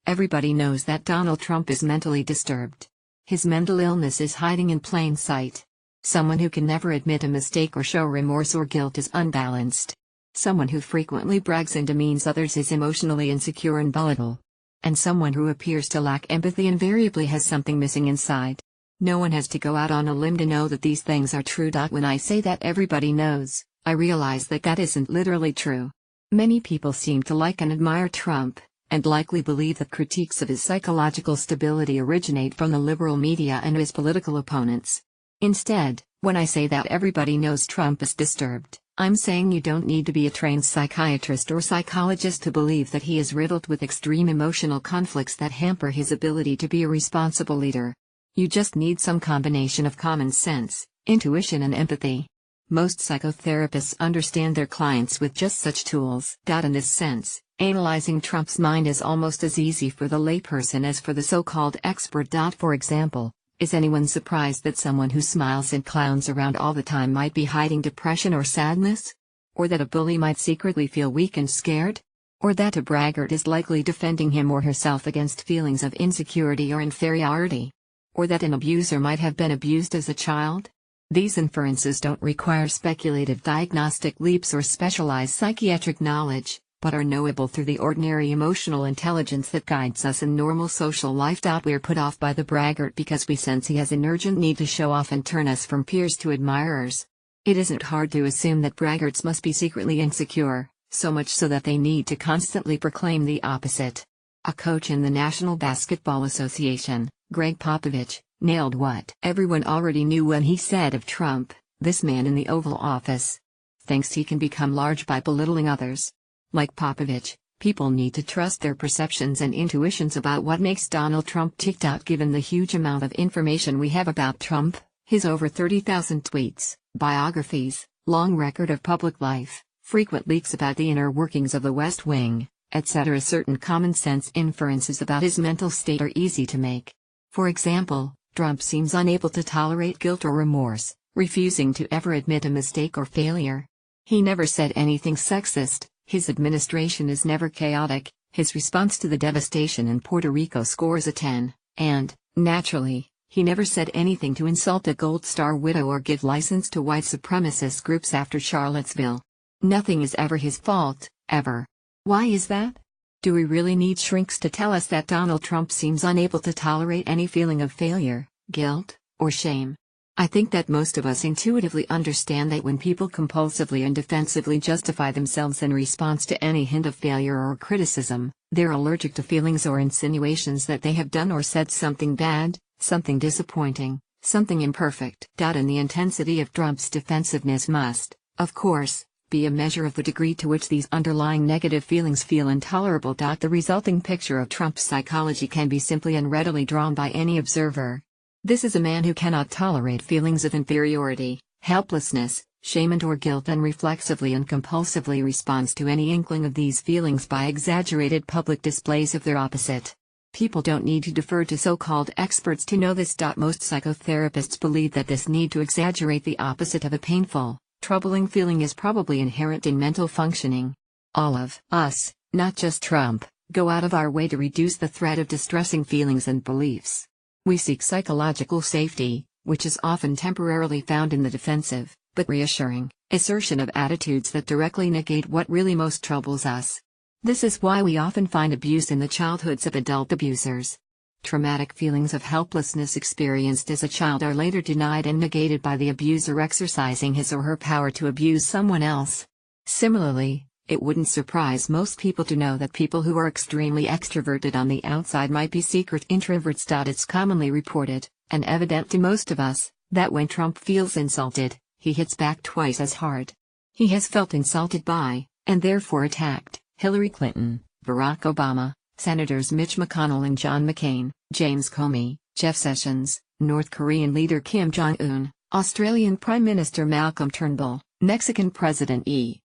Everybody knows that Donald Trump is mentally disturbed. His mental illness is hiding in plain sight. Someone who can never admit a mistake or show remorse or guilt is unbalanced. Someone who frequently brags and demeans others is emotionally insecure and volatile. And someone who appears to lack empathy invariably has something missing inside. No one has to go out on a limb to know that these things are true. When I say that everybody knows, I realize that that isn't literally true. Many people seem to like and admire Trump, and likely believe that critiques of his psychological stability originate from the liberal media and his political opponents. Instead, when I say that everybody knows Trump is disturbed, I'm saying you don't need to be a trained psychiatrist or psychologist to believe that he is riddled with extreme emotional conflicts that hamper his ability to be a responsible leader. You just need some combination of common sense, intuition and empathy. Most psychotherapists understand their clients with just such tools. In this sense, analyzing Trump's mind is almost as easy for the layperson as for the so-called expert. For example, is anyone surprised that someone who smiles and clowns around all the time might be hiding depression or sadness? Or that a bully might secretly feel weak and scared? Or that a braggart is likely defending him or herself against feelings of insecurity or inferiority? Or that an abuser might have been abused as a child? These inferences don't require speculative diagnostic leaps or specialized psychiatric knowledge, but are knowable through the ordinary emotional intelligence that guides us in normal social life. We're put off by the braggart because we sense he has an urgent need to show off and turn us from peers to admirers. It isn't hard to assume that braggarts must be secretly insecure, so much so that they need to constantly proclaim the opposite. A coach in the National Basketball Association, Greg Popovich, nailed what everyone already knew when he said of Trump, "This man in the Oval Office thinks he can become large by belittling others." Like Popovich, people need to trust their perceptions and intuitions about what makes Donald Trump tick. Given the huge amount of information we have about Trump, his over 30,000 tweets, biographies, long record of public life, frequent leaks about the inner workings of the West Wing, etc., certain common sense inferences about his mental state are easy to make. For example, Trump seems unable to tolerate guilt or remorse, refusing to ever admit a mistake or failure. He never said anything sexist, his administration is never chaotic, his response to the devastation in Puerto Rico scores a 10, and, naturally, he never said anything to insult a Gold Star widow or give license to white supremacist groups after Charlottesville. Nothing is ever his fault, ever. Why is that? Do we really need shrinks to tell us that Donald Trump seems unable to tolerate any feeling of failure, guilt, or shame? I think that most of us intuitively understand that when people compulsively and defensively justify themselves in response to any hint of failure or criticism, they're allergic to feelings or insinuations that they have done or said something bad, something disappointing, something imperfect. And the intensity of Trump's defensiveness must, of course, be a measure of the degree to which these underlying negative feelings feel intolerable. The resulting picture of Trump's psychology can be simply and readily drawn by any observer. This is a man who cannot tolerate feelings of inferiority, helplessness, shame and/or guilt, and reflexively and compulsively responds to any inkling of these feelings by exaggerated public displays of their opposite. People don't need to defer to so-called experts to know this. Most psychotherapists believe that this need to exaggerate the opposite of a painful, troubling feeling is probably inherent in mental functioning. All of us, not just Trump, go out of our way to reduce the threat of distressing feelings and beliefs. We seek psychological safety, which is often temporarily found in the defensive, but reassuring, assertion of attitudes that directly negate what really most troubles us. This is why we often find abuse in the childhoods of adult abusers. Traumatic feelings of helplessness experienced as a child are later denied and negated by the abuser exercising his or her power to abuse someone else. Similarly, it wouldn't surprise most people to know that people who are extremely extroverted on the outside might be secret introverts. It's commonly reported, and evident to most of us, that when Trump feels insulted, he hits back twice as hard. He has felt insulted by, and therefore attacked, Hillary Clinton, Barack Obama, Senators Mitch McConnell and John McCain, James Comey, Jeff Sessions, North Korean leader Kim Jong-un, Australian Prime Minister Malcolm Turnbull, Mexican President E.